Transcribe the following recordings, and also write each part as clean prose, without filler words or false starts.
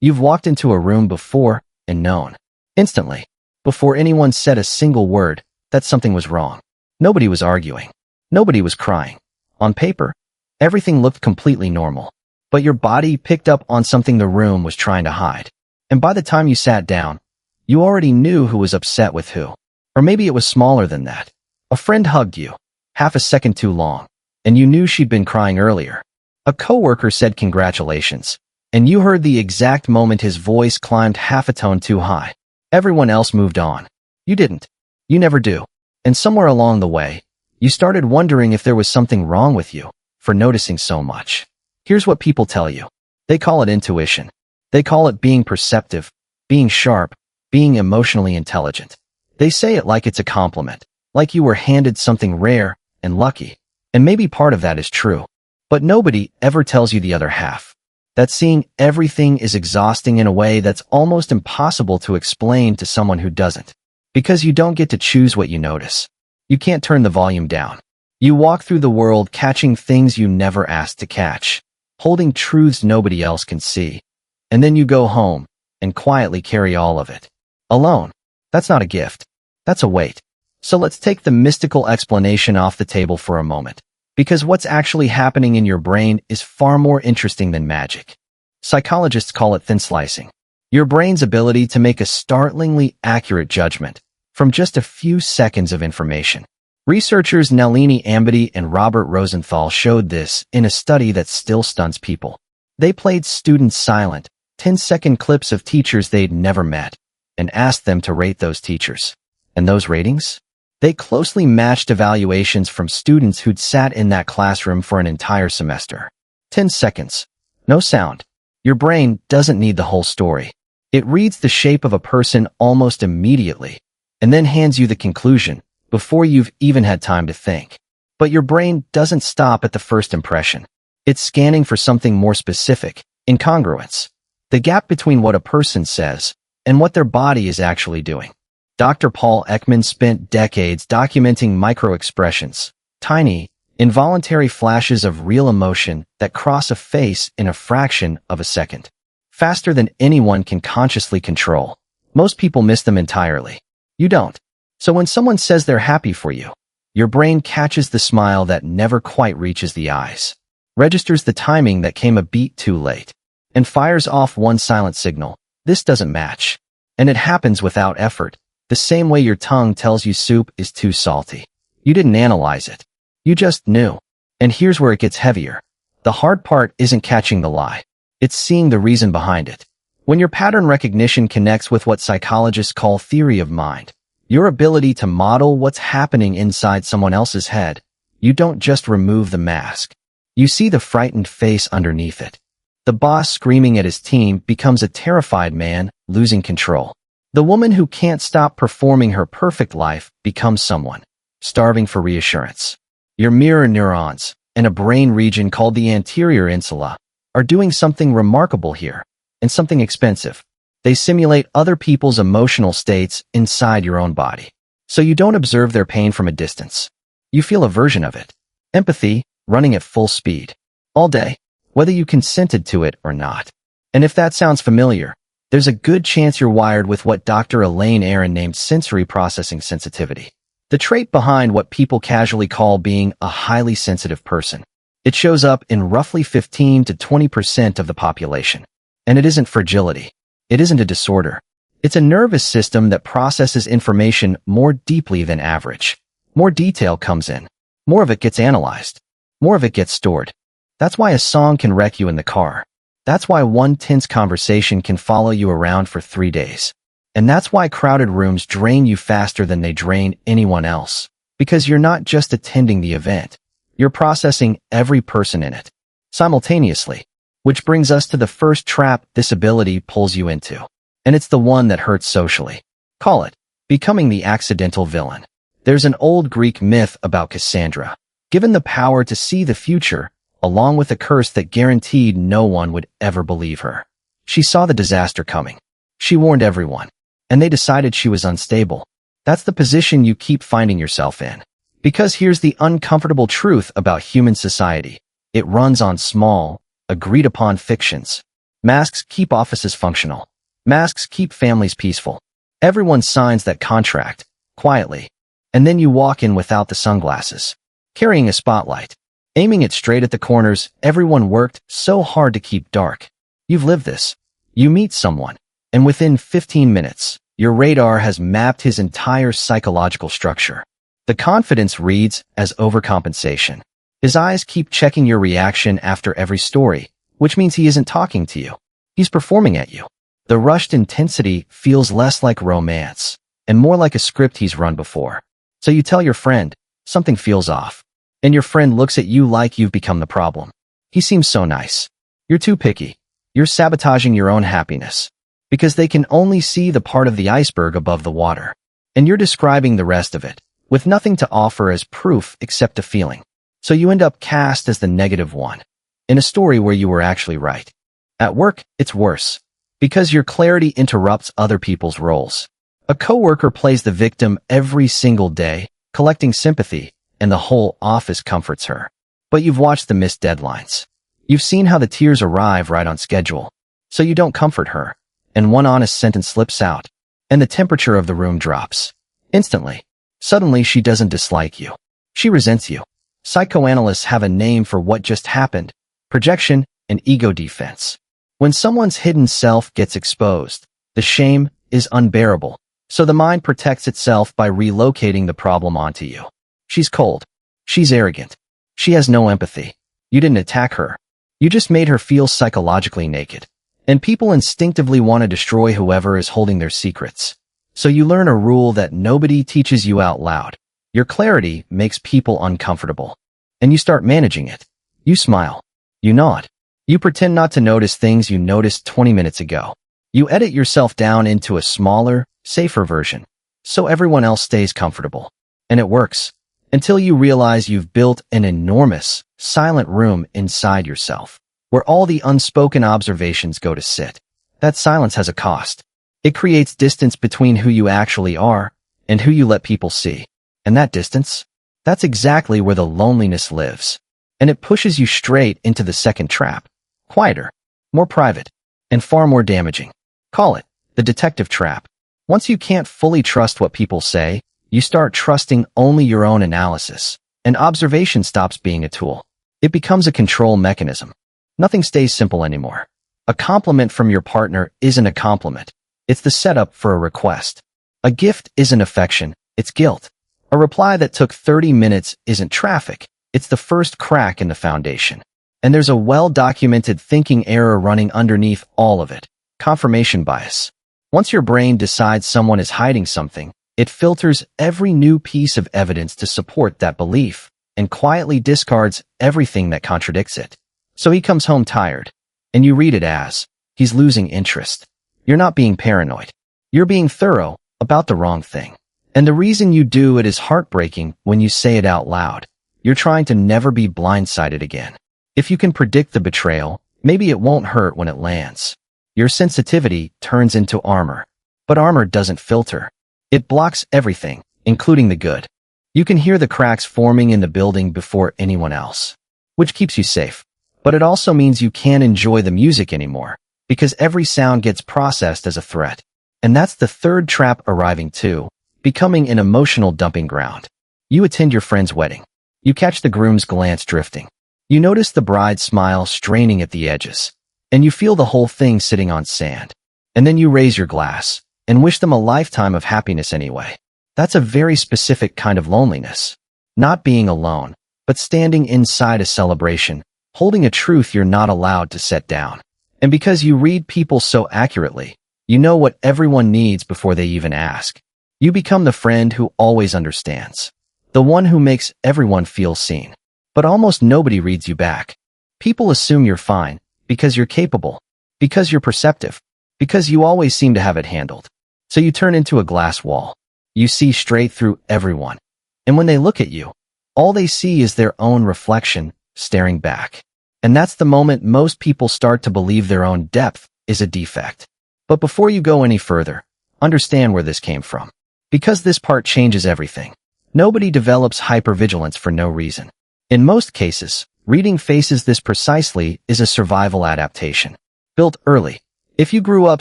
You've walked into a room before and known, instantly, before anyone said a single word, that something was wrong. Nobody was arguing. Nobody was crying. On paper, everything looked completely normal. But your body picked up on something the room was trying to hide. And by the time you sat down, you already knew who was upset with who. Or maybe it was smaller than that. A friend hugged you, half a second too long, and you knew she'd been crying earlier. A coworker said congratulations, and you heard the exact moment his voice climbed half a tone too high. Everyone else moved on. You didn't. You never do. And somewhere along the way, you started wondering if there was something wrong with you for noticing so much. Here's what people tell you. They call it intuition. They call it being perceptive, being sharp, being emotionally intelligent. They say it like it's a compliment, like you were handed something rare and lucky. And maybe part of that is true. But nobody ever tells you the other half. That seeing everything is exhausting in a way that's almost impossible to explain to someone who doesn't. Because you don't get to choose what you notice. You can't turn the volume down. You walk through the world catching things you never asked to catch, holding truths nobody else can see. And then you go home and quietly carry all of it. Alone. That's not a gift. That's a weight. So let's take the mystical explanation off the table for a moment. Because what's actually happening in your brain is far more interesting than magic. Psychologists call it thin slicing. Your brain's ability to make a startlingly accurate judgment from just a few seconds of information. Researchers Nalini Ambady and Robert Rosenthal showed this in a study that still stuns people. They played students silent, 10-second clips of teachers they'd never met, and asked them to rate those teachers. And those ratings? They closely matched evaluations from students who'd sat in that classroom for an entire semester. 10 seconds. No sound. Your brain doesn't need the whole story. It reads the shape of a person almost immediately, and then hands you the conclusion before you've even had time to think. But your brain doesn't stop at the first impression. It's scanning for something more specific, incongruence. The gap between what a person says and what their body is actually doing. Dr. Paul Ekman spent decades documenting micro-expressions, tiny, involuntary flashes of real emotion that cross a face in a fraction of a second. Faster than anyone can consciously control. Most people miss them entirely. You don't. So when someone says they're happy for you, your brain catches the smile that never quite reaches the eyes, registers the timing that came a beat too late, and fires off one silent signal. This doesn't match. And it happens without effort. The same way your tongue tells you soup is too salty. You didn't analyze it. You just knew. And here's where it gets heavier. The hard part isn't catching the lie. It's seeing the reason behind it. When your pattern recognition connects with what psychologists call theory of mind, your ability to model what's happening inside someone else's head, you don't just remove the mask. You see the frightened face underneath it. The boss screaming at his team becomes a terrified man, losing control. The woman who can't stop performing her perfect life becomes someone starving for reassurance. Your mirror neurons, and a brain region called the anterior insula, are doing something remarkable here, and something expensive. They simulate other people's emotional states inside your own body. So you don't observe their pain from a distance. You feel a version of it. Empathy, running at full speed. All day, whether you consented to it or not. And if that sounds familiar, there's a good chance you're wired with what Dr. Elaine Aron named sensory processing sensitivity. The trait behind what people casually call being a highly sensitive person. It shows up in roughly 15 to 20% of the population. And it isn't fragility. It isn't a disorder. It's a nervous system that processes information more deeply than average. More detail comes in. More of it gets analyzed. More of it gets stored. That's why a song can wreck you in the car. That's why one tense conversation can follow you around for 3 days. And that's why crowded rooms drain you faster than they drain anyone else. Because you're not just attending the event. You're processing every person in it simultaneously. Which brings us to the first trap this ability pulls you into. And it's the one that hurts socially. Call it becoming the accidental villain. There's an old Greek myth about Cassandra. Given the power to see the future, along with a curse that guaranteed no one would ever believe her. She saw the disaster coming. She warned everyone. And they decided she was unstable. That's the position you keep finding yourself in. Because here's the uncomfortable truth about human society. It runs on small, agreed-upon fictions. Masks keep offices functional. Masks keep families peaceful. Everyone signs that contract, quietly. And then you walk in without the sunglasses, carrying a spotlight, aiming it straight at the corners everyone worked so hard to keep dark. You've lived this. You meet someone, and within 15 minutes, your radar has mapped his entire psychological structure. The confidence reads as overcompensation. His eyes keep checking your reaction after every story, which means he isn't talking to you. He's performing at you. The rushed intensity feels less like romance and more like a script he's run before. So you tell your friend, something feels off. And your friend looks at you like you've become the problem. He seems so nice. You're too picky. You're sabotaging your own happiness. Because they can only see the part of the iceberg above the water. And you're describing the rest of it, with nothing to offer as proof except a feeling. So you end up cast as the negative one, in a story where you were actually right. At work, it's worse. Because your clarity interrupts other people's roles. A coworker plays the victim every single day, collecting sympathy, and the whole office comforts her. But you've watched the missed deadlines. You've seen how the tears arrive right on schedule. So you don't comfort her. And one honest sentence slips out, and the temperature of the room drops. Instantly. Suddenly she doesn't dislike you. She resents you. Psychoanalysts have a name for what just happened: projection and ego defense. When someone's hidden self gets exposed, the shame is unbearable, so the mind protects itself by relocating the problem onto you. She's cold. She's arrogant. She has no empathy. You didn't attack her. You just made her feel psychologically naked. And people instinctively want to destroy whoever is holding their secrets. So you learn a rule that nobody teaches you out loud. Your clarity makes people uncomfortable. And you start managing it. You smile. You nod. You pretend not to notice things you noticed 20 minutes ago. You edit yourself down into a smaller, safer version, so everyone else stays comfortable. And it works. Until you realize you've built an enormous, silent room inside yourself, where all the unspoken observations go to sit. That silence has a cost. It creates distance between who you actually are and who you let people see. And that distance? That's exactly where the loneliness lives. And it pushes you straight into the second trap. Quieter, more private, and far more damaging. Call it the detective trap. Once you can't fully trust what people say, you start trusting only your own analysis, and observation stops being a tool. It becomes a control mechanism. Nothing stays simple anymore. A compliment from your partner isn't a compliment. It's the setup for a request. A gift isn't affection, it's guilt. A reply that took 30 minutes isn't traffic. It's the first crack in the foundation. And there's a well-documented thinking error running underneath all of it: confirmation bias. Once your brain decides someone is hiding something, it filters every new piece of evidence to support that belief and quietly discards everything that contradicts it. So he comes home tired, and you read it as, he's losing interest. You're not being paranoid. You're being thorough about the wrong thing. And the reason you do it is heartbreaking when you say it out loud. You're trying to never be blindsided again. If you can predict the betrayal, maybe it won't hurt when it lands. Your sensitivity turns into armor. But armor doesn't filter. It blocks everything, including the good. You can hear the cracks forming in the building before anyone else, which keeps you safe. But it also means you can't enjoy the music anymore, because every sound gets processed as a threat. And that's the third trap arriving too, becoming an emotional dumping ground. You attend your friend's wedding. You catch the groom's glance drifting. You notice the bride's smile straining at the edges. And you feel the whole thing sitting on sand. And then you raise your glass and wish them a lifetime of happiness anyway. That's a very specific kind of loneliness. Not being alone, but standing inside a celebration, holding a truth you're not allowed to set down. And because you read people so accurately, you know what everyone needs before they even ask. You become the friend who always understands. The one who makes everyone feel seen. But almost nobody reads you back. People assume you're fine, because you're capable, because you're perceptive, because you always seem to have it handled. So you turn into a glass wall. You see straight through everyone. And when they look at you, all they see is their own reflection staring back. And that's the moment most people start to believe their own depth is a defect. But before you go any further, understand where this came from. Because this part changes everything. Nobody develops hypervigilance for no reason. In most cases, reading faces this precisely is a survival adaptation. Built early. If you grew up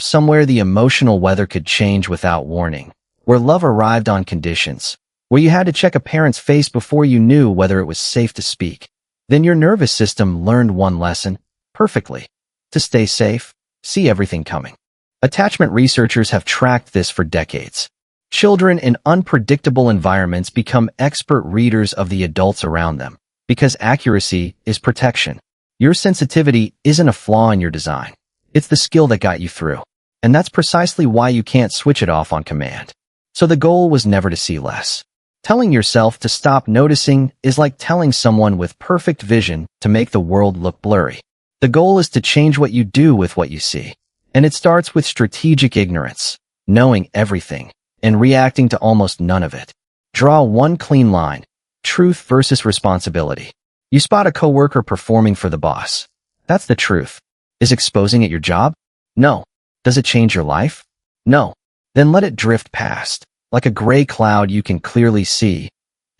somewhere the emotional weather could change without warning, where love arrived on conditions, where you had to check a parent's face before you knew whether it was safe to speak, then your nervous system learned one lesson perfectly. To stay safe, see everything coming. Attachment researchers have tracked this for decades. Children in unpredictable environments become expert readers of the adults around them because accuracy is protection. Your sensitivity isn't a flaw in your design. It's the skill that got you through. And that's precisely why you can't switch it off on command. So the goal was never to see less. Telling yourself to stop noticing is like telling someone with perfect vision to make the world look blurry. The goal is to change what you do with what you see. And it starts with strategic ignorance, knowing everything, and reacting to almost none of it. Draw one clean line: truth versus responsibility. You spot a coworker performing for the boss. That's the truth. Is exposing it your job? No. Does it change your life? No. Then let it drift past, like a gray cloud you can clearly see,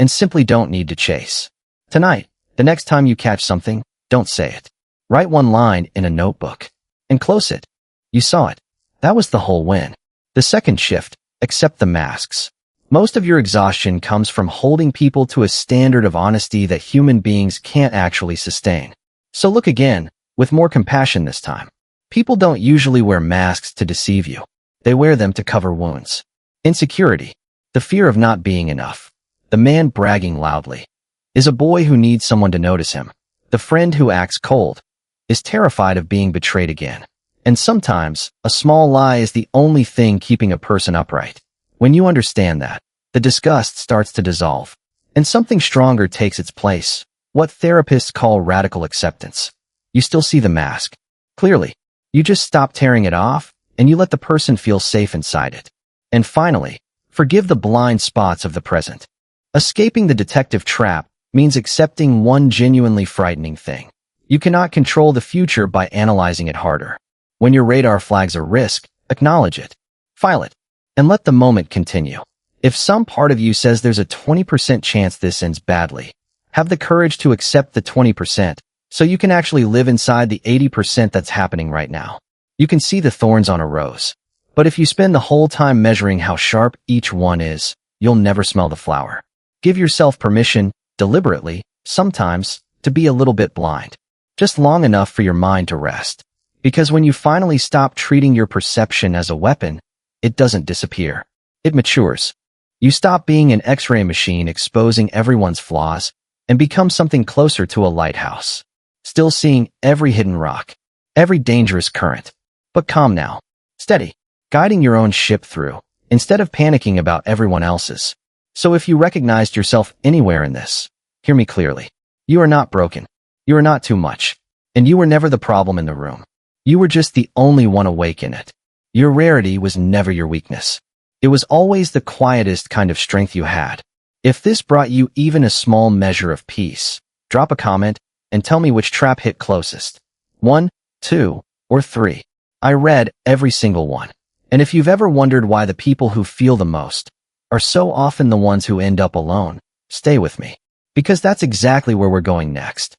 and simply don't need to chase. Tonight, the next time you catch something, don't say it. Write one line in a notebook and close it. You saw it. That was the whole win. The second shift: accept the masks. Most of your exhaustion comes from holding people to a standard of honesty that human beings can't actually sustain. So look again, with more compassion this time. People don't usually wear masks to deceive you. They wear them to cover wounds. Insecurity, the fear of not being enough. The man bragging loudly is a boy who needs someone to notice him. The friend who acts cold is terrified of being betrayed again. And sometimes, a small lie is the only thing keeping a person upright. When you understand that, the disgust starts to dissolve, and something stronger takes its place, what therapists call radical acceptance. You still see the mask clearly. You just stop tearing it off, and you let the person feel safe inside it. And finally, forgive the blind spots of the present. Escaping the detective trap means accepting one genuinely frightening thing. You cannot control the future by analyzing it harder. When your radar flags a risk, acknowledge it, file it, and let the moment continue. If some part of you says there's a 20% chance this ends badly, have the courage to accept the 20%, so you can actually live inside the 80% that's happening right now. You can see the thorns on a rose, but if you spend the whole time measuring how sharp each one is, you'll never smell the flower. Give yourself permission, deliberately, sometimes, to be a little bit blind. Just long enough for your mind to rest. Because when you finally stop treating your perception as a weapon, it doesn't disappear. It matures. You stop being an X-ray machine exposing everyone's flaws and become something closer to a lighthouse. Still seeing every hidden rock, every dangerous current, but calm now, steady, guiding your own ship through, instead of panicking about everyone else's. So if you recognized yourself anywhere in this, hear me clearly. You are not broken. You are not too much. And you were never the problem in the room. You were just the only one awake in it. Your rarity was never your weakness. It was always the quietest kind of strength you had. If this brought you even a small measure of peace, drop a comment and tell me which trap hit closest. 1, 2, or 3. I read every single one. And if you've ever wondered why the people who feel the most are so often the ones who end up alone, stay with me. Because that's exactly where we're going next.